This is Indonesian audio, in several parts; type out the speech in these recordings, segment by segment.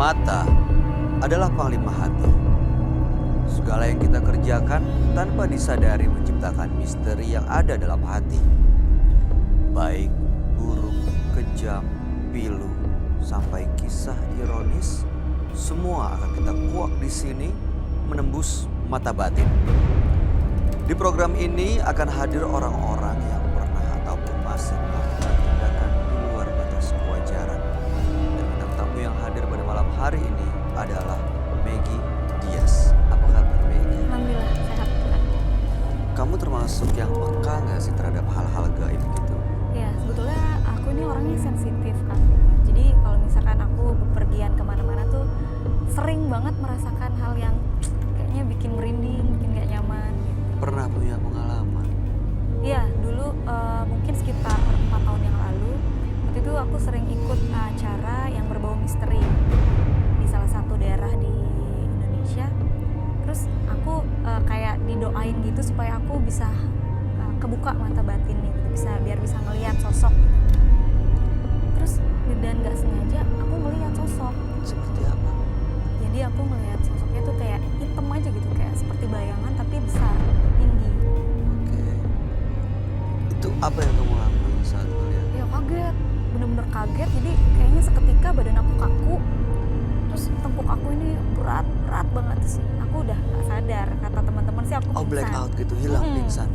Mata adalah panglima hati. Segala yang kita kerjakan tanpa disadari menciptakan misteri yang ada dalam hati. Baik, buruk, kejam, pilu, sampai kisah ironis, semua akan kita kuak di sini menembus mata batin. Di program ini akan hadir orang-orang yang pernah ataupun masih melakukan tindakan di luar batas kewajaran. Dan bintang tamu yang hadir pada malam hari ini adalah Maggie Diaz. Apa kabar Maggie? Alhamdulillah sehat Kak. Kamu termasuk yang peka nggak sih terhadap hal-hal gaib gitu? Ya sebetulnya aku ini orangnya sensitif kan. Jadi kalau misalkan aku bepergian kemana-mana tuh sering banget merasakan hal yang kayaknya bikin merinding, bikin gak nyaman gitu. Pernah punya pengalaman? Iya dulu mungkin sekitar 4 tahun yang lalu. Waktu itu aku sering ikut acara yang berbau misteri di salah satu daerah di Indonesia. Terus aku kayak didoain gitu supaya aku bisa kebuka mata batin gitu, biar bisa ngelihat sosok gitu. Terus dan nggak sengaja aku melihat sosok. Seperti apa? Jadi aku melihat sosoknya tuh kayak hitam aja gitu, kayak seperti bayangan tapi besar, tinggi. Oke. Itu apa yang kamu lakukan saat melihat? Ya kaget, bener-bener kaget. Jadi kayaknya seketika badan aku kaku. Terus tengkuk aku ini berat banget sih. Aku udah nggak sadar, kata teman-teman sih aku Oh, pingsan. black out gitu, hilang pingsan.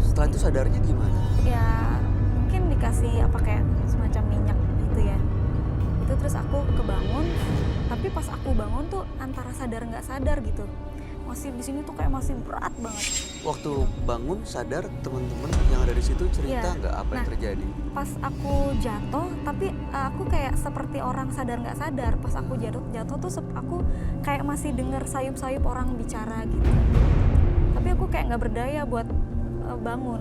Setelah itu sadarnya gimana? Ya mungkin dikasih apa kayak semacam minyak gitu ya. Itu terus aku kebangun, tapi pas aku bangun tuh antara sadar nggak sadar gitu. Masih di sini tuh kayak masih berat banget. Waktu bangun sadar, teman-teman yang ada di situ cerita Iya. nggak apa yang Nah, terjadi? Pas aku jatuh, tapi aku kayak seperti orang sadar nggak sadar. Pas aku jatuh tuh aku kayak masih dengar sayup-sayup orang bicara gitu. Tapi aku kayak nggak berdaya buat bangun.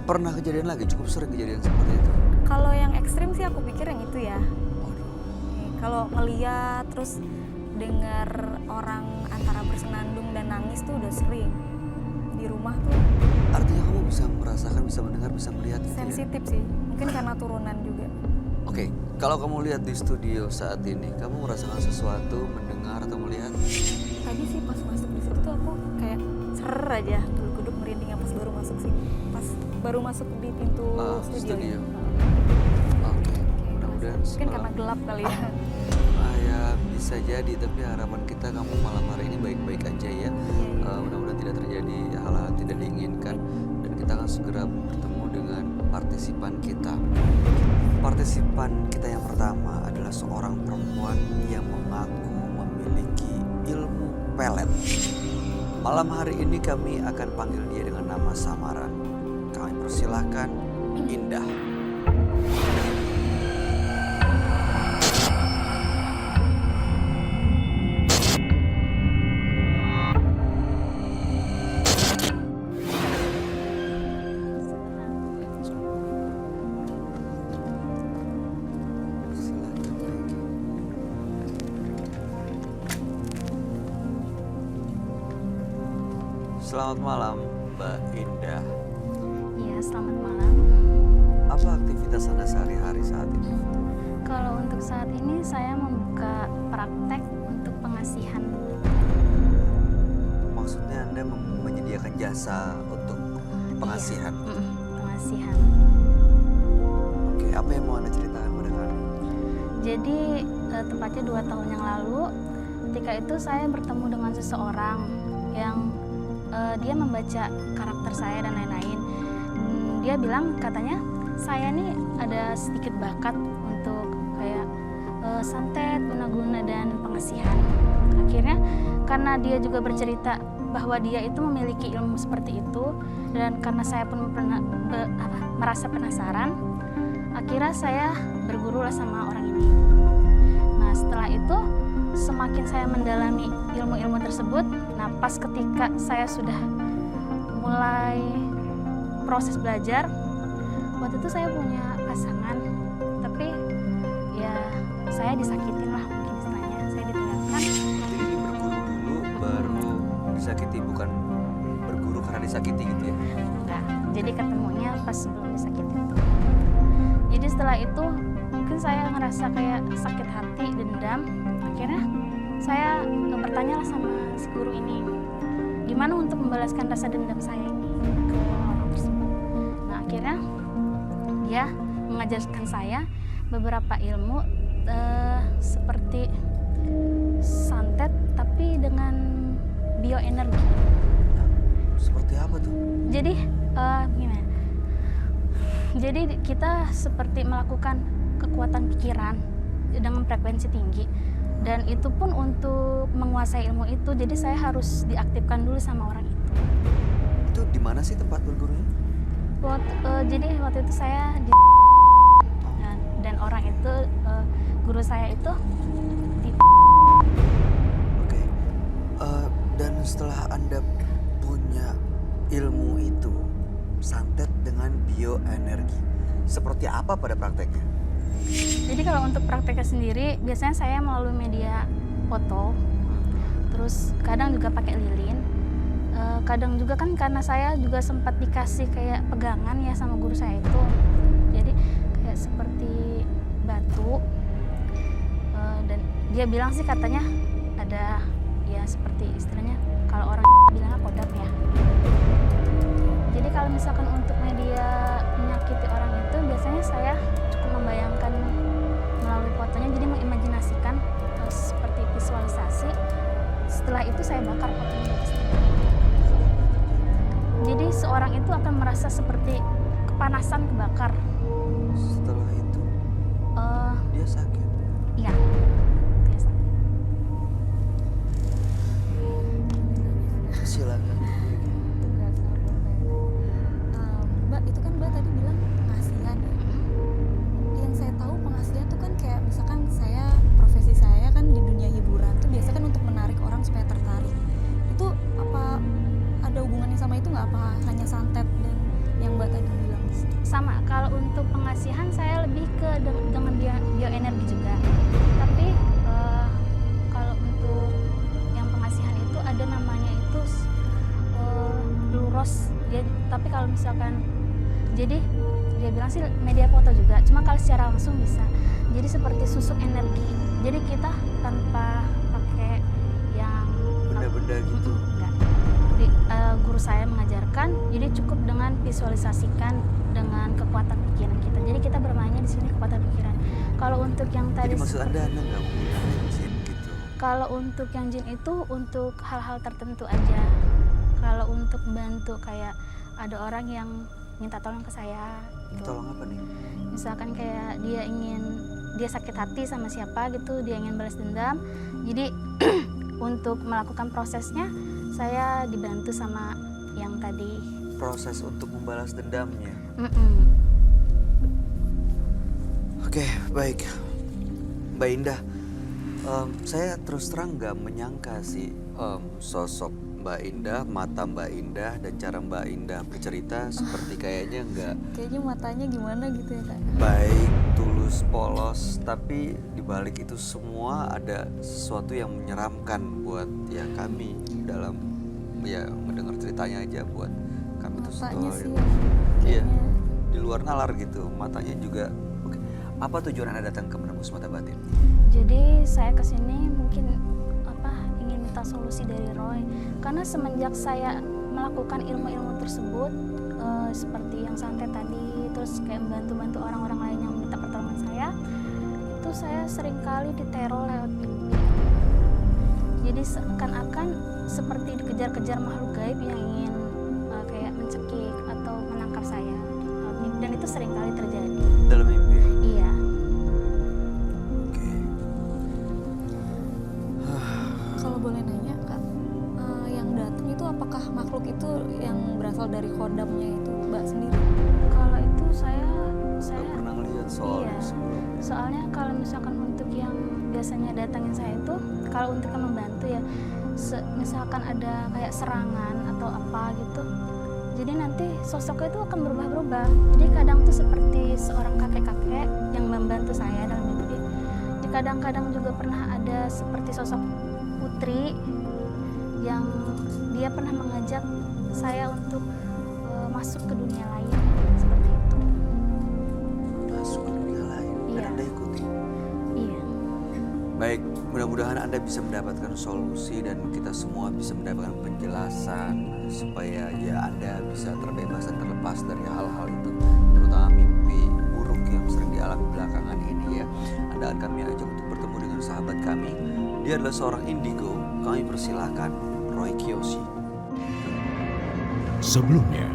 Pernah kejadian lagi? Cukup sering kejadian seperti itu? Kalau yang ekstrim sih aku pikir yang itu ya. Waduh. Kalau ngeliat terus dengar orang antara bersenandung dan nangis tuh udah sering. Di rumah tuh Artinya kamu bisa merasakan, bisa mendengar, bisa melihat gitu ya? sensitif sih. Mungkin karena turunan juga. Oke, kalau kamu lihat di studio saat ini, kamu merasakan sesuatu, mendengar atau melihat? Tadi sih pas masuk di situ tuh aku kayak ser aja bulu kuduk merinding pas baru masuk sini. Pas baru masuk di pintu studio. studio. Ya. Oke, mudah-mudahan Mungkin karena gelap kali ya. Ya bisa jadi, tapi harapan kita kamu malam hari ini baik-baik aja ya. Mudah-mudahan tidak terjadi hal-hal yang tidak diinginkan dan kita akan segera bertemu dengan partisipan kita. Partisipan kita yang pertama adalah seorang perempuan yang mengaku memiliki ilmu pelet. Malam hari ini kami akan panggil dia dengan nama samaran. Kami persilahkan Indah. Selamat malam, Mbak Indah. Iya, selamat malam. Apa aktivitas Anda sehari-hari saat ini? Kalau untuk saat ini saya membuka praktek untuk pengasihan. Maksudnya Anda menyediakan jasa untuk pengasihan? Pengasihan. Oke, apa yang mau Anda ceritakan pada kami? Jadi tepatnya 2 tahun yang lalu, ketika itu saya bertemu dengan seseorang yang dia membaca karakter saya dan lain-lain. Dia bilang katanya saya nih ada sedikit bakat untuk kayak santet, guna-guna dan pengasihan. Akhirnya karena dia juga bercerita bahwa dia itu memiliki ilmu seperti itu dan karena saya pun merasa penasaran, akhirnya saya bergurulah sama orang ini. Nah setelah itu semakin saya mendalami ilmu-ilmu tersebut, nah pas ketika saya sudah mulai proses belajar, waktu itu saya punya pasangan, tapi ya saya disakitin lah mungkin istilahnya, saya ditinggalkan. Jadi berguru dulu baru disakiti, bukan berguru karena disakiti gitu ya? Enggak, jadi ketemunya pas sebelum disakitin. Jadi setelah itu mungkin saya ngerasa kayak sakit hati, dendam. Akhirnya saya bertanya lah sama si guru ini, gimana untuk membalaskan rasa dendam saya ini ke orang tersebut. Nah akhirnya dia mengajarkan saya beberapa ilmu seperti santet tapi dengan bioenergi. Seperti apa tuh? Jadi gimana? Jadi kita seperti melakukan kekuatan pikiran dengan frekuensi tinggi, dan itu pun untuk menguasai ilmu itu. Jadi saya harus diaktifkan dulu sama orang itu. Itu di mana sih tempat bergurunya? Jadi waktu itu saya di dan orang itu guru saya itu di. Oke. Dan setelah Anda punya ilmu itu, santet dengan bioenergi, seperti apa pada prakteknya? Jadi kalau untuk prakteknya sendiri, biasanya saya melalui media foto, terus kadang juga pakai lilin. Kadang juga kan karena saya juga sempat dikasih kayak pegangan ya sama guru saya itu. Jadi kayak seperti batu, dan dia bilang sih katanya ada ya seperti istilahnya kalau orang bilangnya kodam ya. Jadi kalau misalkan untuk media menyakiti orang itu, biasanya saya cukup membayangkan melalui fotonya, jadi mengimajinasikan seperti visualisasi. Setelah itu saya bakar fotonya di atas. Jadi seorang itu akan merasa seperti kepanasan, kebakar. Setelah itu dia sakit. Iya. Biasa. Silakan. Mbak, itu kan Mbak tadi bilang pengasihan ya. Yang saya tahu pengasihan tuh kan kayak misalkan profesi saya kan di dunia hiburan tuh biasa kan untuk menarik orang supaya tertarik. Itu apa ada hubungannya sama itu nggak, apa hanya santet dan yang Mbak tadi bilang? Sama, kalau untuk pengasihan saya lebih ke dengan bioenergi juga. Tapi kalau untuk yang pengasihan itu ada namanya itu Blue Rose. Tapi kalau misalkan, jadi dia bilang sih media foto juga, cuma kalau secara langsung bisa. Jadi seperti susuk energi. Jadi kita tanpa pakai yang Benda-benda gitu. enggak. Jadi, guru saya mengajarkan, jadi cukup dengan visualisasikan dengan kekuatan pikiran kita. Jadi kita bermainnya di sini kekuatan pikiran. Kalau untuk yang tadi, Jadi maksud Anda nggak menggunakan jin gitu? kalau untuk yang jin itu untuk hal-hal tertentu aja. Kalau untuk bantu kayak ada orang yang minta tolong ke saya. Gitu. Tolong apa nih? Misalkan kayak dia sakit hati sama siapa gitu, dia ingin balas dendam. Jadi untuk melakukan prosesnya saya dibantu sama yang tadi. Proses untuk membalas dendamnya. Oke, baik. Mbak Indah, saya terus terang nggak menyangka sih sosok Mbak Indah, mata Mbak Indah, dan cara Mbak Indah bercerita seperti kayaknya nggak Kayaknya matanya gimana gitu ya Kak? baik, tulus, polos, tapi dibalik itu semua ada sesuatu yang menyeramkan buat ya kami dalam ya mendengar ceritanya aja, buat kami tuh Matanya sih ya. Iya, kayaknya. di luar nalar gitu, matanya juga. Oke. Apa tujuan Anda datang ke Menembus Mata Batin? Jadi saya kesini mungkin ingin minta solusi dari Roy, karena semenjak saya melakukan ilmu-ilmu tersebut seperti yang santet tadi, terus kayak membantu orang-orang lain yang minta pertolongan itu saya seringkali diteror lewat mimpi. Jadi seakan-akan seperti dikejar-kejar makhluk gaib yang ingin kayak mencekik atau menangkap saya, dan itu seringkali terjadi. Dalam mimpi? Iya. Oke. Kalau boleh nanya Kak, yang datang itu apakah makhluk itu yang berasal dari kodamnya itu Mbak sendiri? Kalau itu saya Nggak pernah lihat soalnya iya. sebelum. Soalnya kalau misalkan untuk yang biasanya datangin saya itu, kalau untuk yang membantu ya, misalkan ada kayak serangan atau apa gitu, jadi nanti sosoknya itu akan berubah-berubah. Jadi kadang tuh seperti seorang kakek-kakek yang membantu saya dalam mimpi. Jadi kadang-kadang juga pernah ada seperti sosok putri yang dia pernah mengajak saya untuk masuk ke dunia lain seperti itu. Masuk ke dunia lain. Dan Iya. Anda Baik, mudah-mudahan Anda bisa mendapatkan solusi dan kita semua bisa mendapatkan penjelasan supaya ya Anda bisa terbebas dan terlepas dari hal-hal itu, terutama mimpi buruk yang sering dialami belakangan ini ya. Anda akan kami ajak untuk bertemu dengan sahabat kami. Dia adalah seorang indigo. Kami persilahkan Roy Kiyoshi. Sebelumnya,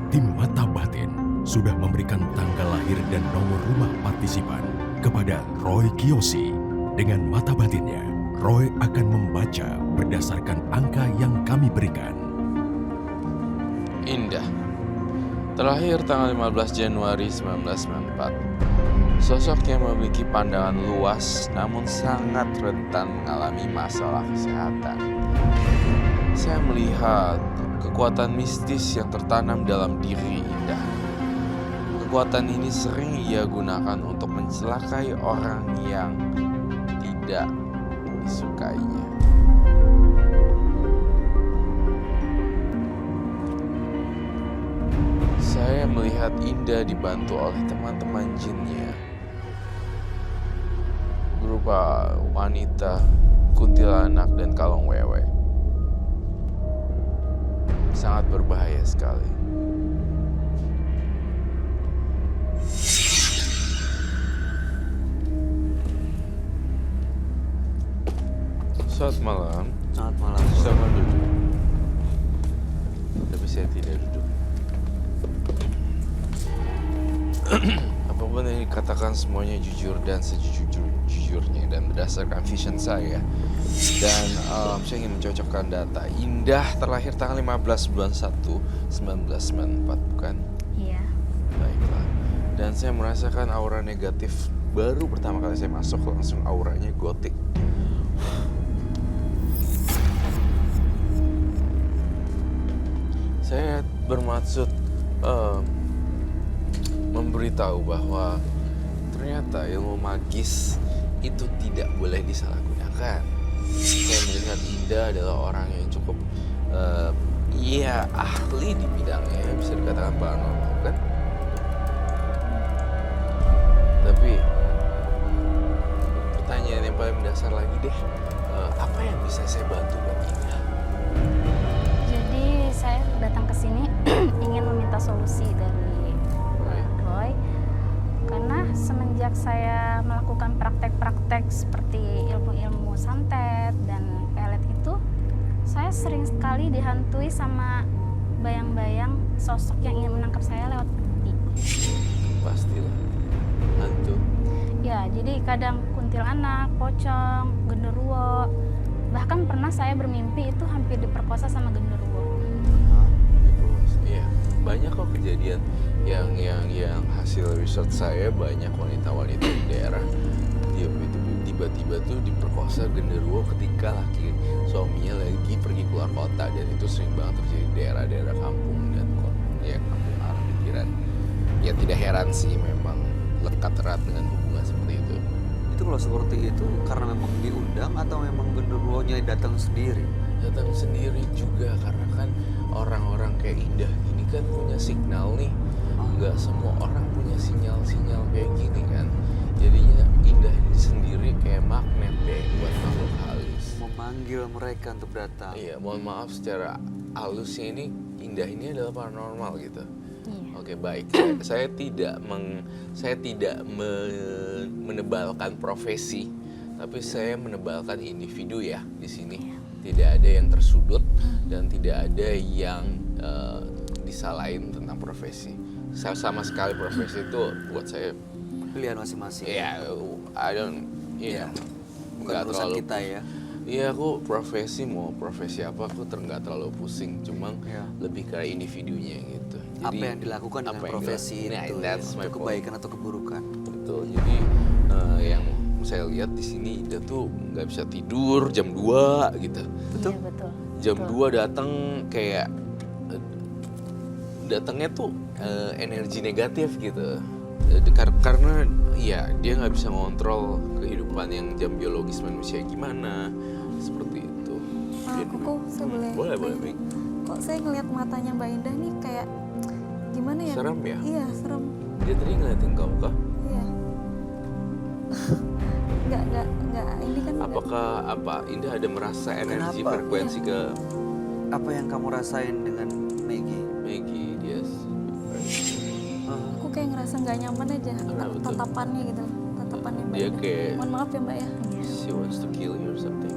tim Mata Batin sudah memberikan tanggal lahir dan nomor rumah partisipan kepada Roy Kiyoshi. Dengan mata batinnya, Roy akan membaca berdasarkan angka yang kami berikan. Indah. Terlahir tanggal 15 Januari 1994. Sosok yang memiliki pandangan luas namun sangat rentan mengalami masalah kesehatan. Saya melihat kekuatan mistis yang tertanam dalam diri Indah. Kekuatan ini sering ia gunakan untuk mencelakai orang yang tidak disukainya. Saya melihat Indah dibantu oleh teman-teman jinnya berupa wanita, kuntilanak, dan kalong wewe. Sangat berbahaya sekali. Selamat malam. Selamat malam. Silakan duduk. Tapi saya tidak duduk. Apapun yang dikatakan semuanya jujur dan sejujur-jujurnya dan berdasarkan vision saya. Dan saya ingin mencocokkan data. Indah terlahir tanggal 15 bulan 1 1994, bukan? Iya. Baiklah. Dan saya merasakan aura negatif. Baru pertama kali saya masuk langsung auranya gotik. Saya bermaksud memberitahu bahwa ternyata ilmu magis itu tidak boleh disalahgunakan. Saya melihat Indah adalah orang yang cukup ahli di bidangnya, bisa dikatakan paranormal, kan? Tapi pertanyaan yang paling mendasar lagi deh, apa yang bisa saya bantu buat Indah? Jadi saya datang ke sini ingin meminta solusi dari Roy, karena semenjak saya melakukan praktek-praktek seperti ilmu-ilmu santet dan pelet itu, saya sering sekali dihantui sama bayang-bayang sosok yang ingin menangkap saya lewat mimpi. Pastilah hantu. Ya, jadi kadang kuntilanak, pocong, genderuwo. Bahkan pernah saya bermimpi itu hampir diperkosa sama genderuwo. Iya, banyak kok kejadian yang hasil riset saya, banyak wanita-wanita di daerah dia itu tiba-tiba tuh diperkosa genderuwo ketika laki suaminya lagi pergi keluar kota, dan itu sering banget terjadi di daerah-daerah kampung dan kampung arah pikiran. Ya tidak heran sih, memang lekat erat dengan hubungan seperti itu. Itu kalau seperti itu karena memang diundang atau memang genderuwonya datang sendiri? Datang sendiri juga, karena kan orang-orang kayak Indah ini kan punya signal nih. Nggak semua orang punya sinyal-sinyal kayak gini kan. Jadinya Indah ini sendiri kayak magnet deh buat makhluk halus. Memanggil mereka untuk datang. Iya, mohon maaf secara halusnya ini Indah ini adalah paranormal gitu. Iya. Oke, baik. Saya tidak menebalkan profesi, tapi saya menebalkan individu ya di sini. Tidak ada yang tersudut dan tidak ada yang disalahin tentang profesi. Sama sekali profesi itu buat saya Pilihan masing-masing. ya Bukan urusan kita ya. Iya, aku profesi mau profesi apa aku nggak terlalu pusing, cuma Iya. lebih ke individunya gitu. Apa yang dilakukan dengan apa yang profesi dilakukan. itu Nah, that's ya, my untuk point. kebaikan atau keburukan. Betul. Jadi yang saya lihat di sini dia tuh nggak bisa tidur jam 2 gitu. Betul? Iya, betul. Jam Betul. 2 datang kayak datangnya tuh energi negatif gitu. Karena ya dia nggak bisa ngontrol kehidupan yang jam biologis manusia gimana, seperti itu. Jadi- Kok saya boleh? Boleh, baik. Kok saya ngelihat matanya Mbak Indah nih kayak gimana ya? Serem ya? Iya, serem. Dia tadi ngeliatin kamu kah? Iya. nggak ini kan nggak- Apakah Indah ada merasa energi Kenapa? frekuensi ke Apa yang kamu rasain dengan Maggie? Maggie? Dia aku kayak ngerasa nggak nyaman aja Kenapa tuh? tatapannya gitu, tatapannya Mbak Dia Indah. kayak- Mohon maaf ya Mbak ya, she wants to kill you or something.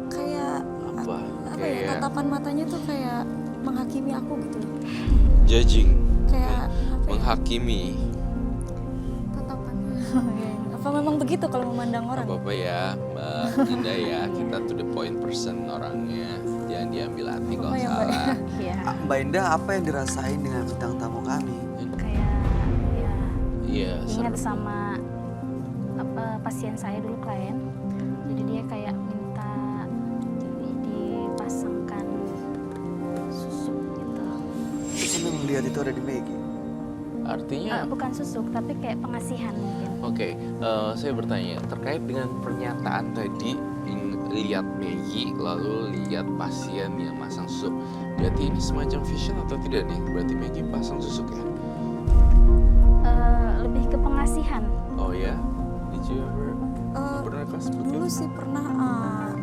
kayak Apa? apa ya, Kayak tatapan matanya tuh kayak menghakimi aku gitu loh. judging, Kayak apa ya, menghakimi. tatapannya. Apa memang begitu kalau memandang orang? Apa-apa ya, Mbak Indah ya. Kita to the point person orangnya. Jangan diambil hati kalau Apa ya, Mbak? salah. Iya, Mbak Indah, apa yang dirasain dengan bintang tamu kami? kayak ya Iya, ingat serem. sama pasien saya dulu klien. Jadi dia kayak minta dipasangkan susuk gitu. Terus sampai melihat itu ada di Maggie. Artinya Bukan susuk tapi kayak pengasihan mungkin. Oke, saya bertanya terkait dengan pernyataan tadi lihat Maggie lalu lihat pasien yang masang susuk. Berarti ini semacam vision atau tidak nih? Berarti Maggie pasang susuk ya? Lebih ke pengasihan. Oh ya? Did you ever Eh, pernah kasih dulu sih pernah,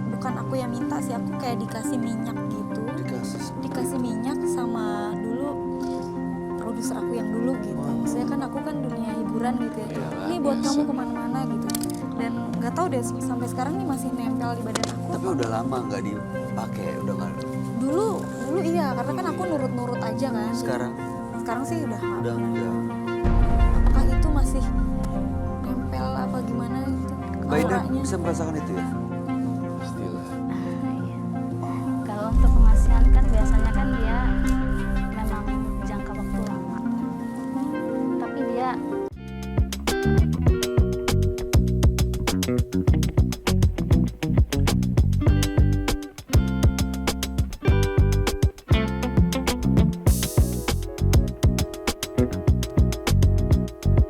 bukan aku yang minta sih, aku kayak dikasih minyak gitu, dikasih minyak sama dulu produser aku yang dulu gitu. Maksudnya kan aku kan dunia hiburan gitu ya, Iyalah, ini buat biasa. kamu kemana-mana gitu. Dan nggak tahu deh sampai sekarang nih masih nempel di badan aku. Tapi udah lama nggak dipakai, udah nggak. Dulu iya, karena kan aku nurut-nurut aja kan. Sekarang sih udah udah enggak. apakah itu masih nempel apa gimana gitu Mbak Indah auranya. bisa merasakan itu ya? Pastilah. Iya. Kalau untuk pengasihan kan biasanya kan dia memang jangka waktu lama. Tapi dia